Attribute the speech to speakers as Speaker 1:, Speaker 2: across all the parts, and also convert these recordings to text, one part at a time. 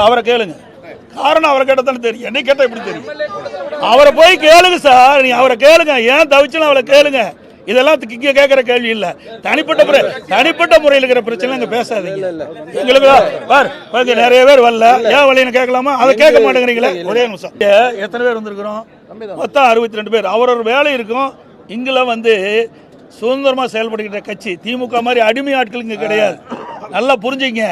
Speaker 1: அவரை கேளுங்க. காரணம் அவரை கேட்டதானே தெரியும். என்னை கேட்டா எப்படி தெரியும்? அவரை போய் கேளுங்க சார். நீ அவரை கேளுங்க. ஏன் தவிச்சுன்னு அவளை கேளுங்க. இதெல்லாம் இங்க கேட்கிற கேள்வி இல்ல. தனிப்பட்ட முறையில் இருக்கிற பிரச்சனை இங்க பேசாதீங்க. எங்களுக்கு நிறைய பேர் வரல. ஏன் வழின்னு கேட்கலாமா? அதை கேட்க மாட்டேங்கிறீங்களே. ஒரே நிமிஷம். எத்தனை பேர் வந்திருக்கிறோம்? மொத்தம் 62 பேர். அவரோட வேலை இருக்கும். இங்கெல்லாம் வந்து சுதந்திரமா செயல்படுகிற கட்சி திமுக மாதிரி அடிமை ஆட்கள் இங்க கிடையாது. நல்லா புரிஞ்சுங்க.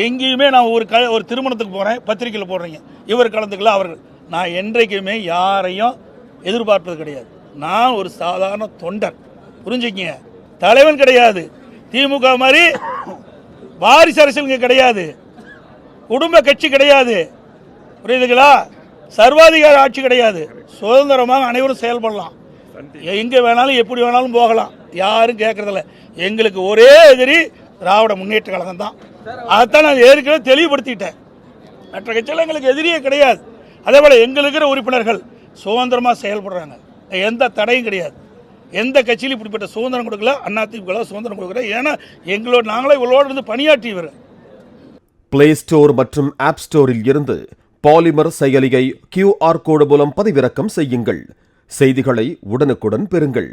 Speaker 1: எங்கேயுமே நான் ஒரு திருமணத்துக்கு போறேன், பத்திரிகையில் போடுறீங்க, இவர் கலந்துக்கல அவர்கள். நான் என்றைக்குமே யாரையும் எதிர்பார்ப்பது கிடையாது. நான் ஒரு சாதாரண தொண்டர். புரிஞ்சுக்கங்க. தலைவன் கிடையாது. திமுக மாதிரி வாரிசு அரசியல் இங்க கிடையாது. குடும்ப கட்சி கிடையாது. புரியுதுங்களா? சர்வாதிகார ஆட்சி கிடையாது. சுதந்திரமாக அனைவரும் செயல்படலாம். எங்க வேணாலும் எப்படி வேணாலும் போகலாம். யாரும் கேட்கறதில்ல. எங்களுக்கு ஒரே எதிரி திராவிட முன்னேற்ற கழகம் தான். அதைத்தான் நான் ஏற்கனவே தெளிவுபடுத்திட்டேன். மற்ற கட்சியில் எங்களுக்கு எதிரியே கிடையாது. அதே போல எங்களுக்கு இருக்கிற உறுப்பினர்கள் சுதந்திரமாக செயல்படுறாங்க. எந்த தடையும் கிடையாது. எந்த கட்சியிலும் இப்படிப்பட்ட சுதந்திரம் கொடுக்கல. அதிமுக சுதந்திரம் கொடுக்கல. ஏன்னா நாங்களே இவங்களோடு இருந்து பணியாற்றியவர்.
Speaker 2: பிளே ஸ்டோர் மற்றும் ஆப் ஸ்டோரில் இருந்து பாலிமர் செயலியை QR கோடு மூலம் பதிவிறக்கம் செய்யுங்கள். செய்திகளை உடனுக்குடன் பெறுங்கள்.